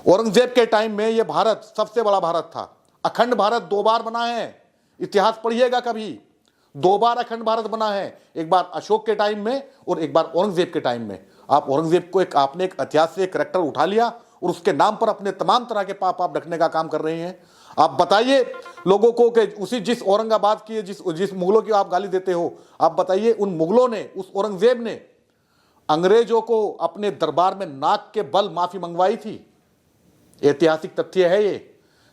औरंगजेब के टाइम में यह भारत सबसे बड़ा भारत था। अखंड भारत 2 बार बना है, इतिहास पढ़िएगा कभी। 2 बार अखंड भारत बना है, एक बार अशोक के टाइम में और एक बार औरंगजेब के टाइम में। आप औरंगजेब को आपने एक इतिहास से करैक्टर उठा लिया और उसके नाम पर अपने तमाम तरह के पाप आप रखने का काम कर रहे हैं। आप बताइए लोगों को कि उसी जिस औरंगाबाद की जिस मुगलों की आप गाली देते हो, आप बताइए उन मुगलों ने, उस औरंगजेब ने अंग्रेजों को अपने दरबार में नाक के बल माफी मंगवाई थी। ऐतिहासिक तथ्य है ये।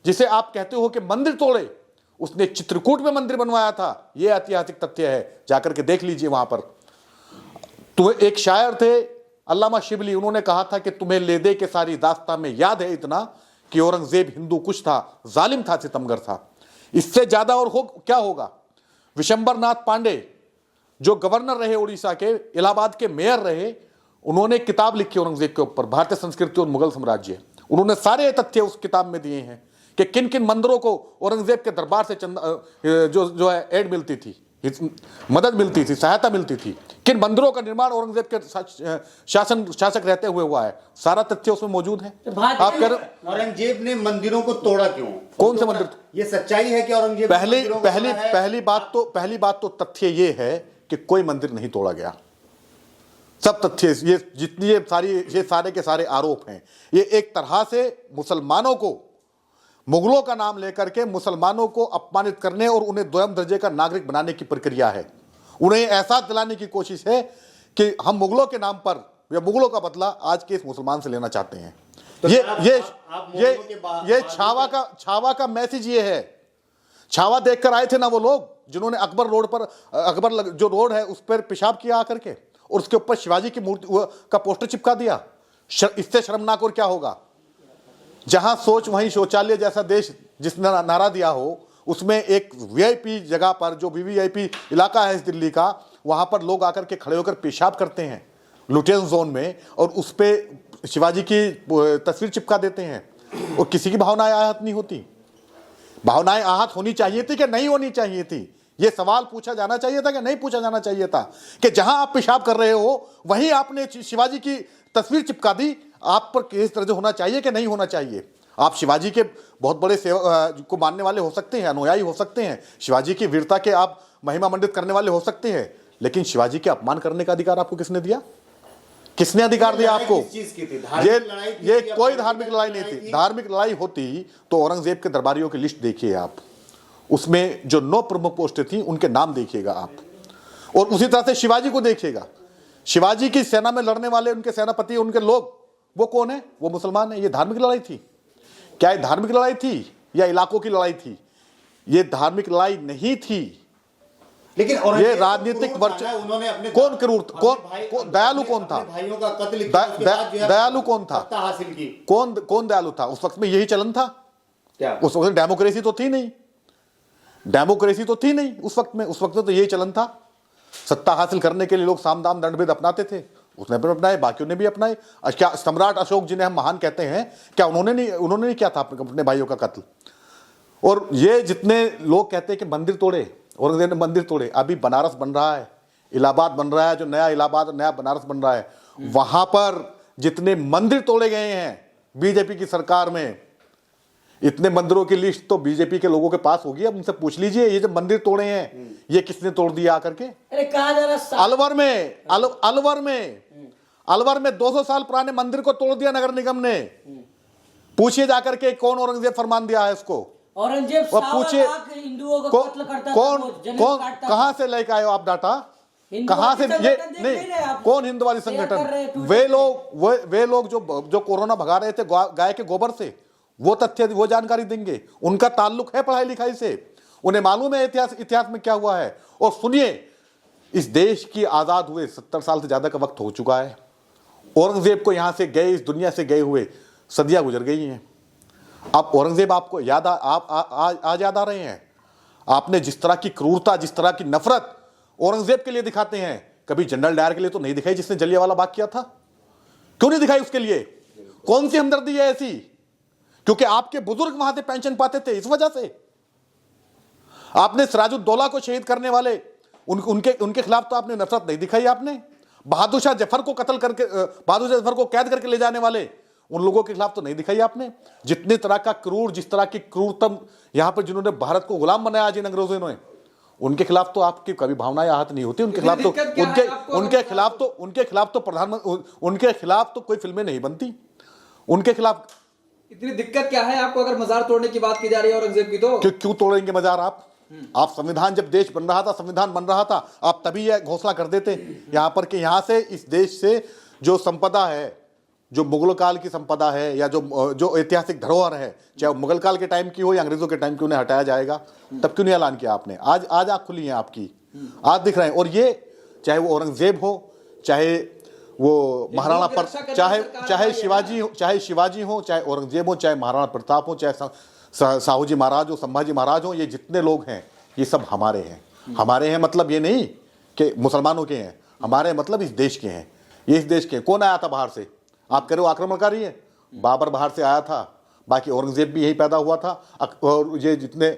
जिसे आप कहते हो कि मंदिर तोड़े, उसने चित्रकूट में मंदिर बनवाया था, यह ऐतिहासिक तथ्य है, जाकर के देख लीजिए वहां पर। तो एक शायर थे अल्लामा शिबली, उन्होंने कहा था कि तुम्हें ले दे के सारी दास्तां में याद है इतना कि औरंगजेब हिंदू कुछ था, जालिम था, सितमगर था। इससे ज्यादा और क्या होगा। विशंबर नाथ पांडे जो गवर्नर रहे उड़ीसा के, इलाहाबाद के मेयर रहे, उन्होंने किताब लिखी औरंगजेब के ऊपर, भारतीय संस्कृति और मुगल साम्राज्य। उन्होंने सारे तथ्य उस किताब में दिए हैं कि किन किन मंदिरों को औरंगजेब के दरबार से जो है एड मिलती थी, मदद मिलती थी, सहायता मिलती थी, किन मंदिरों का निर्माण औरंगजेब के शासक रहते हुए हुआ है, सारा तथ्य उसमें मौजूद है। आप कह रहे औरंगजेब ने मंदिरों को तोड़ा क्यों? कौन से मंदिर? ये सच्चाई है कि औरंगजेब पहली बात तो तथ्य ये है कि कोई मंदिर नहीं तोड़ा गया। सब तथ्य, ये जितनी ये सारे के सारे आरोप हैं, ये एक तरह से मुसलमानों को, मुगलों का नाम लेकर के मुसलमानों को अपमानित करने और उन्हें दोयम दर्जे का नागरिक बनाने की प्रक्रिया है। उन्हें एहसास दिलाने की कोशिश है कि हम मुगलों के नाम पर या मुगलों का बदला आज के इस मुसलमान से लेना चाहते हैं। तो ये छावा का मैसेज ये है। छावा देखकर आए थे ना वो लोग जिन्होंने अकबर रोड पर, अकबर जो रोड है उस पर पेशाब किया आकर के और उसके ऊपर शिवाजी की मूर्ति का पोस्टर चिपका दिया। इससे शर्मनाक और क्या होगा। जहां सोच वहीं शौचालय जैसा देश जिसने नारा दिया हो, उसमें एक वीआईपी जगह पर, जो वीवीआईपी इलाका है इस दिल्ली का, वहां पर लोग आकर के खड़े होकर पेशाब करते हैं लुटेन जोन में, और उस पर शिवाजी की तस्वीर चिपका देते हैं और किसी की भावनाएं आहत नहीं होती। भावनाएं आहत होनी चाहिए थी कि नहीं होनी चाहिए थी, यह सवाल पूछा जाना चाहिए था कि नहीं पूछा जाना चाहिए था कि जहां आप पेशाब कर रहे हो वहीं आपने शिवाजी की तस्वीर चिपका दी। आप पर केस दर्ज होना चाहिए कि नहीं होना चाहिए। आप शिवाजी के बहुत बड़े को मानने वाले हो सकते हैं, अनुयायी हो सकते हैं, शिवाजी की वीरता के आप महिमा मंडित करने वाले हो सकते हैं, लेकिन शिवाजी के अपमान करने का अधिकार आपको किसने दिया? किसने अधिकार दिया आपको? ये कोई धार्मिक लड़ाई नहीं थी। धार्मिक लड़ाई होती तो औरंगजेब के दरबारियों की लिस्ट देखिए आप, उसमें जो 9 प्रमुख पोस्टें थी उनके नाम देखिएगा आप, और उसी तरह से शिवाजी को देखिएगा। शिवाजी की सेना में लड़ने वाले उनके सेनापति, उनके लोग, वो कौन है? वो मुसलमान है। ये धार्मिक लड़ाई थी क्या? ये धार्मिक लड़ाई थी या इलाकों की लड़ाई थी? ये धार्मिक लड़ाई नहीं थी, लेकिन ये राजनीतिक वर्चस्व। कौन क्रूर? कौन दयालु? कौन था? भाइयों का कत्ल, दयालु कौन था? हासिल की। कौन दयालु था? उस वक्त में यही चलन था क्या? उस वक्त डेमोक्रेसी तो थी नहीं, डेमोक्रेसी तो थी नहीं उस वक्त में। उस वक्त तो यही चलन था, सत्ता हासिल करने के लिए लोग साम दाम दंड भेद अपनाते थे। उसने भी अपनाए, बाकियों ने भी अपनाए। क्या सम्राट अशोक जिन्हें हम महान कहते हैं, क्या उन्होंने नहीं किया था अपने भाइयों का कत्ल? और ये जितने लोग कहते हैं कि मंदिर तोड़े, औरंगजेब ने मंदिर तोड़े, अभी बनारस बन रहा है, इलाहाबाद बन रहा है, जो नया इलाहाबाद नया बनारस बन रहा है, वहां पर जितने मंदिर तोड़े गए हैं बीजेपी की सरकार में, इतने मंदिरों की लिस्ट तो बीजेपी के लोगों के पास होगी। अब उनसे पूछ लीजिए ये जो मंदिर तोड़े हैं ये किसने तोड़ दिया आकर के? अरे कहा जा रहा अलवर में 200 साल पुराने मंदिर को तोड़ दिया नगर निगम ने। पूछिए जाकर के कौन औरंगजेब फरमान दिया है इसको? औरंगजेब पूछिए हिंदुओं को कत्ल करता था, कौन कहां से लेके आए हो आप डाटा? कहां से? ये नहीं, कौन हिंदुवादी संगठन? वे लोग जो कोरोना भगा रहे थे गाय के गोबर से, वो तथ्य, वो जानकारी देंगे। उनका ताल्लुक है पढ़ाई लिखाई से, उन्हें मालूम है इतिहास में क्या हुआ है। और सुनिए, इस देश की आजाद हुए 70 साल से ज्यादा का वक्त हो चुका है। औरंगजेब को यहां से गए, इस दुनिया से गए हुए सदियां गुजर गई हैं। अब औरंगजेब आपको याद आज याद आ रहे हैं? आपने जिस तरह की क्रूरता, जिस तरह की नफरत औरंगजेब के लिए दिखाते हैं, कभी जनरल डायर के लिए तो नहीं दिखाई जिसने जलियांवाला बाग किया था। क्यों नहीं दिखाई उसके लिए? कौन सी हमदर्दी है ऐसी? क्योंकि आपके बुजुर्ग वहां से पेंशन पाते थे, इस वजह से। आपने सिराजुद्दौला को शहीद करने वाले उनके खिलाफ तो आपने नफरत नहीं दिखाई। आपने बहादुर शाह जफर को कैद करके ले जाने वाले उन लोगों के खिलाफ तो नहीं दिखाई आपने। जितने तरह का क्रूर, जिस तरह की क्रूरतम यहां पर जिन्होंने भारत को गुलाम बनाया जिन अंग्रेजों ने, उनके खिलाफ तो आपकी कभी भावनाएं आहत नहीं होती। उनके खिलाफ तो उनके खिलाफ तो प्रधानमंत्री, उनके खिलाफ तो कोई फिल्में नहीं बनती। उनके खिलाफ इतनी दिक्कत क्या है आपको अगर मजार तोड़ने की बात की जा रही है औरंगजेब की? तो क्यों तोड़ेंगे मजार आप संविधान, जब देश बन रहा था, संविधान बन रहा था, आप तभी यह घोषणा कर देते यहां पर कि यहां से, इस देश से जो संपदा है, जो मुगल काल की संपदा है या जो ऐतिहासिक धरोहर है, चाहे वो मुगल काल के टाइम की हो या अंग्रेजों के टाइम की, उन्हें हटाया जाएगा। तब क्यों नहीं ऐलान किया आपने? आज आँख खुली है आपकी, आज दिख रहे हैं। और ये चाहे वो औरंगजेब हो, चाहे वो महाराणा चाहे शिवाजी हो, चाहे औरंगजेब हो, चाहे महाराणा प्रताप हो, चाहे साहू जी महाराज हो, संभाजी महाराज हो, ये जितने लोग हैं ये सब हमारे हैं। हमारे हैं मतलब ये नहीं कि मुसलमानों के हैं, हमारे मतलब इस देश के हैं। ये इस देश के हैं। कौन आया था बाहर से? आप कह रहे हो आक्रमणकारी है? बाबर बाहर से आया था, बाकी औरंगजेब भी यही पैदा हुआ था, और ये जितने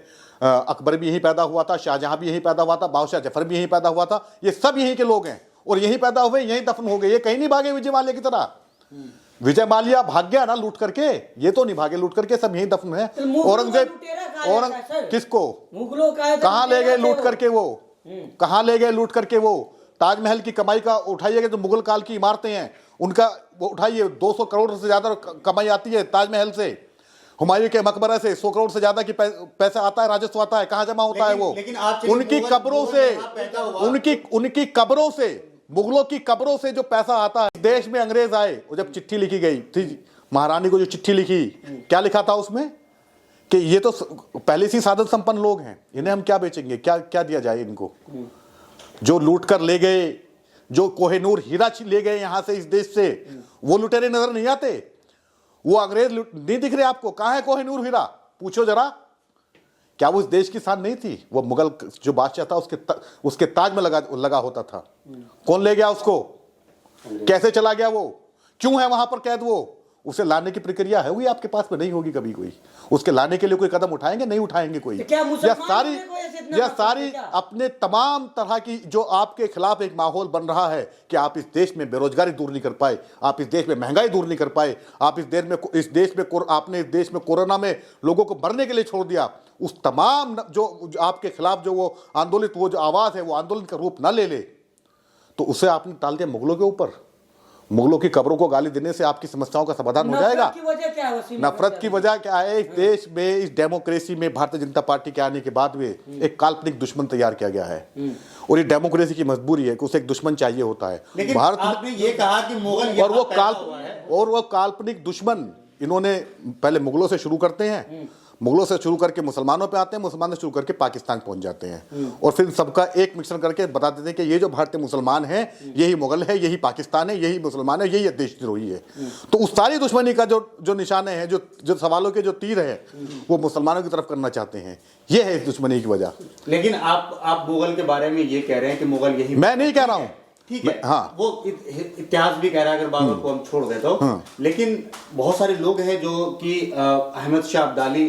अकबर भी यही पैदा हुआ था, शाहजहां भी यही पैदा हुआ था, बादशाह जफर भी यही पैदा हुआ था। ये सब यहीं के लोग हैं और यहीं पैदा हुए, यहीं दफन हो गए। ये कहीं नहीं भागे विजय माल्या की तरह। विजय माल्या भाग गया ना लूट करके, ये तो नहीं भागे लूट करके, सब यहीं दफन है। औरंगजेब किसको, मुगलों का कहां ले गए लूट करके? वो कहां ले गए लूट करके? वो ताजमहल की कमाई का उठाइएगा, जो मुगल काल की इमारतें हैं उनका वो उठाइए, 200 करोड़ से ज्यादा कमाई आती है ताजमहल से। हुमायूं के मकबरे से 100 करोड़ से ज्यादा की पैसा आता है, राजस्व आता है। कहां जमा होता है वो? उनकी कब्रों से, उनकी कब्रों से, मुगलों की कब्रों से जो पैसा आता है। देश में अंग्रेज आए और जब चिट्ठी लिखी गई थी, महारानी को जो चिट्ठी लिखी, क्या लिखा था उसमें? कि ये तो पहले से साधन संपन्न लोग हैं, इन्हें हम क्या बेचेंगे, क्या दिया जाए इनको? जो लूट कर ले गए, जो कोहिनूर हीरा ले गए यहां से, इस देश से, वो लुटेरे नजर नहीं आते? वो अंग्रेज नहीं दिख रहे आपको? कहां है कोहिनूर हीरा? पूछो जरा, क्या वो इस देश की शान नहीं थी? वो मुगल जो बादशाह था उसके ताज में लगा होता था। कौन ले गया उसको? कैसे चला गया वो? क्यों है वहां पर कैद वो? उसे लाने की प्रक्रिया है, वो आपके पास में नहीं होगी कभी कोई। उसके लाने के लिए कोई कदम उठाएंगे? नहीं उठाएंगे कोई। यह सारी अपने तमाम तरह की जो आपके खिलाफ एक माहौल बन रहा है कि आप इस देश में बेरोजगारी दूर नहीं कर पाए, आप इस देश में महंगाई दूर नहीं कर पाए, आप इस देश में आपने इस देश में कोरोना में लोगों को मरने के लिए छोड़ दिया। उस तमाम जो आपके खिलाफ जो वो आंदोलित, वो जो आवाज है, वो आंदोलन का रूप न ले ले, तो उसे आपने टाल दिया मुगलों के ऊपर। मुगलों की कब्रों को गाली देने से आपकी समस्याओं का समाधान हो जाएगा? नफरत की वजह क्या है? इस देश में, इस डेमोक्रेसी में भारतीय जनता पार्टी के आने के बाद में एक काल्पनिक दुश्मन तैयार किया गया है, और ये डेमोक्रेसी की मजबूरी है कि उसे एक दुश्मन चाहिए होता है। भारत आपने ये कहा कि मुगल, और वो काल्पनिक दुश्मन इन्होंने पहले मुगलों से शुरू करते हैं, मुगलों से शुरू करके मुसलमानों पे आते हैं, मुसलमानों से शुरू करके पाकिस्तान पहुंच जाते हैं, और फिर सबका एक मिश्रण करके बता देते हैं कि ये जो भारतीय मुसलमान हैं यही मुगल है, यही पाकिस्तान है, यही मुसलमान है, यही देशद्रोही है। तो उस सारी दुश्मनी का जो निशाने हैं, जो सवालों के जो तीर है, वो मुसलमानों की तरफ करना चाहते हैं। ये है इस दुश्मनी की वजह। लेकिन आप मुगल के बारे में ये कह रहे हैं कि मुगल यही, मैं नहीं कह रहा हूँ, ठीक है, हाँ, वो इतिहास भी कह रहा है, अगर बाबर को हम छोड़ दें तो। लेकिन बहुत सारे लोग हैं जो कि अहमद शाह अब्दाली,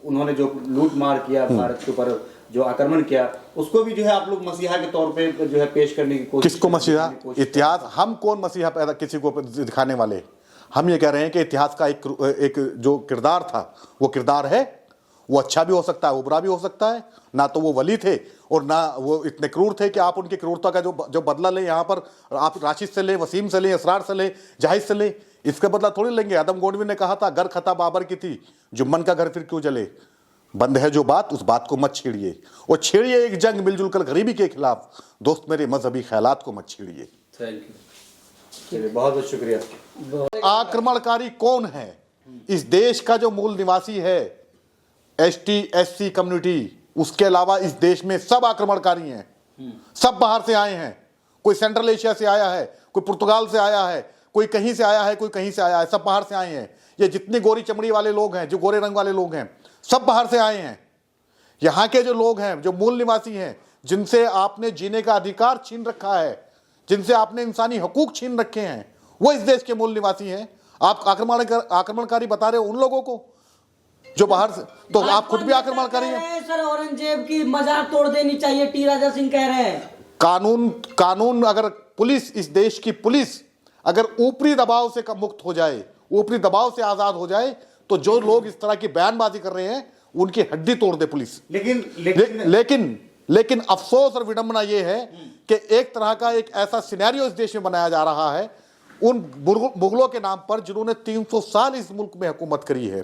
उन्होंने जो लूट मार किया, भारत के ऊपर जो आक्रमण किया, उसको भी जो है आप लोग मसीहा के तौर पे जो है पेश करने की कोशिश। किसको मसीहा? इतिहास, हम कौन मसीहा पैदा किसी को दिखाने वाले? हम ये कह रहे हैं कि इतिहास का एक जो किरदार था, वो किरदार है, वो अच्छा भी हो सकता है, वो बुरा भी हो सकता है। ना तो वो वली थे और ना वो इतने क्रूर थे कि आप उनकी क्रूरता का जो बदला लें, यहाँ पर आप राशिद से लें, वसीम से लें, असरार से लें, जाहिद से लें, इसका बदला थोड़ी लेंगे। आदम गोडवी ने कहा था, घर खता बाबर की थी, जुम्मन का घर फिर क्यों जले। बंद है जो बात, उस बात को मत छेड़िए, और छेड़िए एक जंग मिलजुल कर गरीबी के खिलाफ। दोस्त मेरे मजहबी ख्यालात को मत छेड़िए। थैंक यू, बहुत बहुत शुक्रिया। आक्रमणकारी कौन है? इस देश का जो मूल निवासी है, ST SC कम्युनिटी, उसके अलावा इस देश में सब आक्रमणकारी हैं, सब बाहर से आए हैं। कोई सेंट्रल एशिया से आया है, कोई पुर्तगाल से आया है, कोई कहीं से आया है, कोई कहीं से आया है, सब बाहर से आए हैं। ये जितनी गोरी चमड़ी वाले लोग हैं, जो गोरे रंग वाले लोग हैं, सब बाहर से आए हैं। यहाँ के जो लोग हैं, जो मूल निवासी हैं, जिनसे आपने जीने का अधिकार छीन रखा है, जिनसे आपने इंसानी हकूक छीन रखे हैं, वो इस देश के मूल निवासी हैं। आप आक्रमणकारी बता रहे हो उन लोगों को जो बाहर से, तो आप खुद भी आक्रमणकारी हैं। सर, औरंगजेब की मजार तोड़ देनी चाहिए, टी राजा सिंह कह रहे हैं। कानून अगर पुलिस, इस देश की पुलिस अगर ऊपरी दबाव से मुक्त हो जाए, वो अपनी दबाव से आजाद हो जाए, तो जो लोग इस तरह की बयानबाजी कर रहे हैं उनकी हड्डी तोड़ दे पुलिस। लेकिन अफसोस और विडंबना यह है कि एक तरह का एक ऐसा सिनेरियो इस देश में बनाया जा रहा है उन मुगलों के नाम पर जिन्होंने 300 साल इस मुल्क में हुकूमत करी है।